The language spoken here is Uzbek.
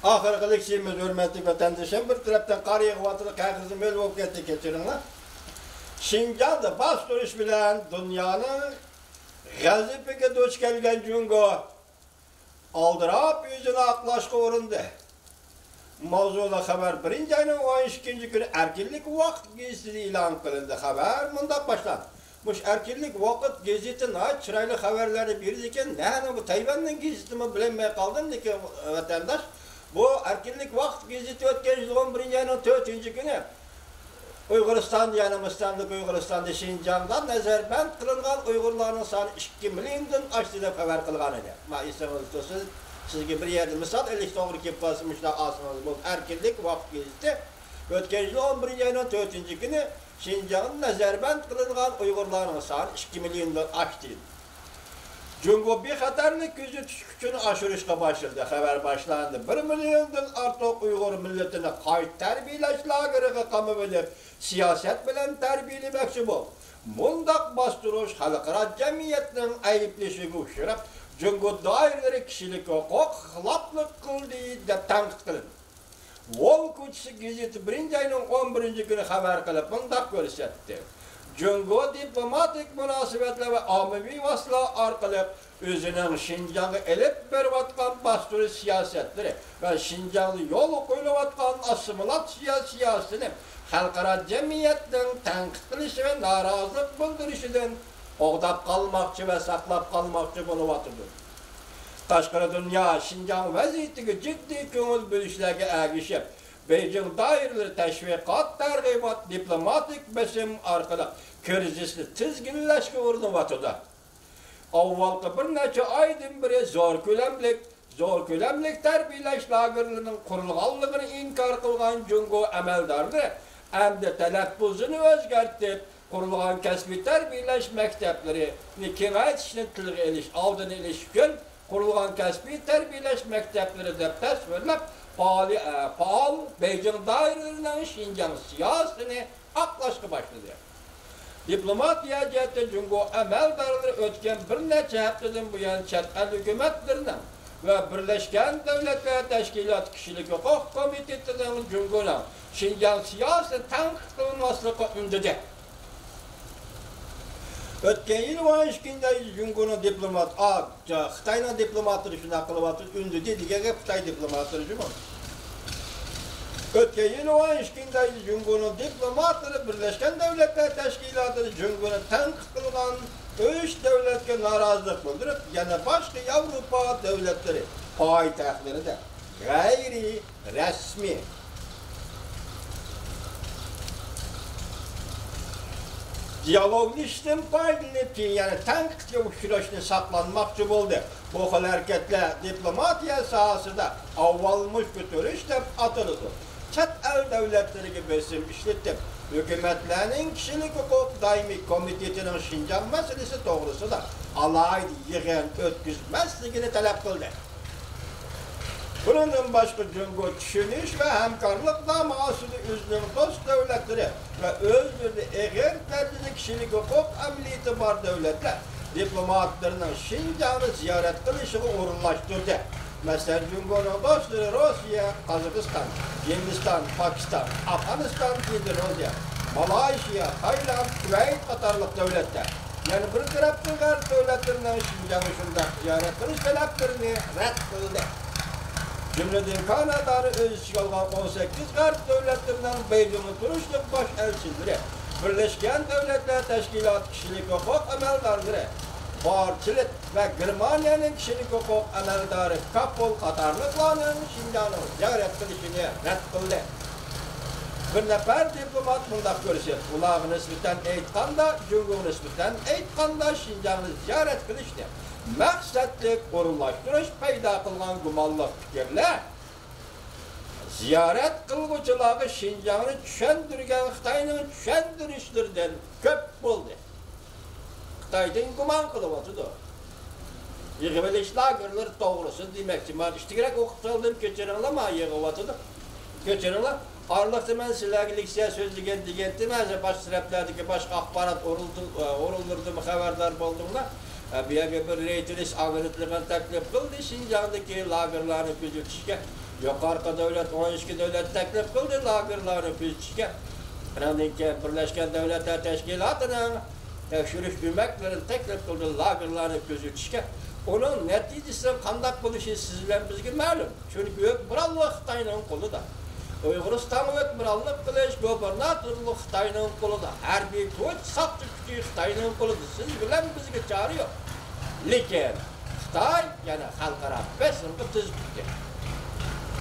Ahırqılık şeyimiz hürmetli vatandaşım bir taraftan qarıya qıvatılı qağızı möl болып ketdi keçirinler. Şinjan'da bastırış bilen dünyanın gazipege doç kelgen jungo aldırap yüzüne aqlaşqa orundu. Mavzula haber 1. ayının 12. günü erkinlik vaqt gezisi ilan qılındı. Haber mundaq başlandı. Muş erkinlik vaqt gezitin çıraylı haberleri birdiken ne bu Tayvan'ın gezitimi bilinmeye kaldım ki vatandaş. Bu erkinlik vaqt geziti ötken 11. ayının 4. günü Uyg'uristonda yanımızdanlık Uyg'uristonda Şinjan'dan nazarband qilingan Uyg'urlarning soni 2 milliondan oshdi deb xabar qilgan edi. Ma esangiz bo'lsa sizga bir yerda misol elik to'g'ri kelib qolsa mushlar asmangiz bu erkinlik vaqt geziti o'tgan yil 11. ayının 4. günü Şinjan'da nazarband qilingan Uyg'urlarning soni 2 milliondan oshdi. Jungo bexatarlik kuzatish kuchini oshirishga başladı. Xabar başlandı. 1 milliondan ortiq Uyg'ur millatini qayta tarbiyalash lageriga qamab olib, siyoset bilan tarbiyalamoqchi bo'ldi. Bundaq bostirish xalqaro jamiyatning ayblashiga uchrab, Jungo doiralari kishilik huquq xiloflik qildi deb tanqid qilindi. Wol ko'chisi gazeti 1. ayning 11. kuni xabar qilib, bundaq ko'rsatdi. Jungo diplomatik munosabatlar va ommaviy vositalar orqali o'zining Şinjanga elib berayotgan bostirish siyosatlari va Şinjanga yo'l qo'yilayotgan assimilyatsiya siyosatini xalqaro jamiyatning tanqid qilishi va norozilik bildirishidan o'g'dab qolmoqchi va saqlab qolmoqchi bo'lyapti. Tashqari dunyo Şinjan vaziyatiga jiddiy ko'ngil bo'lishlarga ergishib, Beijing doiralari tashviqot, targ'ibot, diplomatik bosim orqali krizisni tizginlashga urinyapti. Avvalgi bir necha oydan beri zo'r ko'lamlik tarbiyalash lagerlarining qurilganligini inkor qilgan Jungo amaldorlari endi talaffuzini o'zgartirib, qurilgan kasbiy tarbiyalash maktablarini kengaytirishni tilga olish, oldini olish uchun qurilgan kasbiy tarbiyalash maktablari deb tasvirlab, faal Beijing doiralarining Şinjan siyosatini aqlashga başladı. Diplomatiya jihatda Jungo amaldorlari o'tgan bir necha haftadan buyon chet el hukumatlarining va Birlashgan Davlatlar Tashkiloti kishilik huquq komitetining Jungoning Şinjan siyosati tanqid qilinmasligiga undadi. O'tgan yil 12-da Jungoning diplomat Xitoyning diplomatlari shuna qilyapti, undadi degan Xitoy diplomatlari jumon. O'tgan yil 12-da Jungoning diplomatlari Birlashgan Davlatlar Tashkiloti Jungoni tanqid qilgan 3 davlatga norozilik bildirib, yana boshqa Yevropa davlatlari poytaxtlarida g'ayri rasmiy diyalogishdan foydalanib, yana tanqidga uchrashni saqlanmoqchi bo'ldi. Bu xil harakatlar diplomatiya sohasida avvalmush ko'tarish deb ataladi. Chet el davlatlariga bosim ishlatib, hukumatlarning kishilik huquq doimiy komitetining Şinjan masalasi to'g'risida alohida yig'in o'tkazmasligini talab qildi. Bundan boshqa Jungo tushunish va hamkorlik namoyishida o'zining do'st davlatlari va o'zlari eg'ir darajada kishilik huquq amaliyoti bor davlatlar diplomatlarining Şinjanni ziyorat qilishiga o'rinlashtirdi. Masalan, Jungoning do'stlari Rossiya, Qozog'iston, Hindiston, Pokiston, Afg'oniston, Indoneziya, Malayziya, Tayland, Kuvayt qatorliq davlatlar. Yani bir tarafdan g'arb davlatlarining Şinjanni shunday ziyorat qilish talablarini rad qildi. Cümleden Kanada'nı öz içine alan 18 g'arb davlatlarining Beijingga turishlik bosh elchilari, Birleşken Devletler Teşkilatı kishilik huquq amaldorlari, Barchilik ve Germaniyaning kishilik huquq amaldori Kapol qatorliqlarning Şinjanni ziyorat qilishini rad qildi. Bir nafar diplomat bundaq ko'rsatdi. Ularga nisbatan aytganda, Jungoga nisbatan aytganda Şinjanni ziyorat qilishdi. Maqsadli o'rinlashtirish paydo qilgan gumonli fikrlar ziyorat qilguvchilarga Şinjanni tushuntirgan Xitoyning tushuntirishlaridan ko'p bo'ldi. Xitoydan gumon qilyapti. Yig'ilish lagerlari to'g'risi demoqchi. Men ishtirak o'qib qoldim, kechiringlar, yig'yapti. Kechiringlar. Arlıqda men sizlarga leksiya so'zlagan degandim, hozir boshqa taraflardagi boshqa axborot o'rinlarida xabardor bo'ldimlar. Bu yerga bir reytirish agentligini taklif qildi, Şinjandagi lagerlarni kuzatishga yuqorqi davlat 12 davlat taklif qildi lagerlarni ko'zitishga. Bundan keyin Birlashgan Davlatlar Tashkilotining tekshirish ko'maklarini taklif qildi lagerlarni ko'zitishga. Onun neticesi qanday bo'lishi siz bilan bizga ma'lum. Chunki o'tmirallik Xitoyning qo'lida. Uyg'uriston o'tmirallik qilish gubernatorlik Xitoyning qo'lida. Harbiy kuch saqchi kuchi Xitoyning qo'lida. Siz bilan bizga chora yo'q. Lekin Xitoy yana xalqaro bosimga tuz tutgan.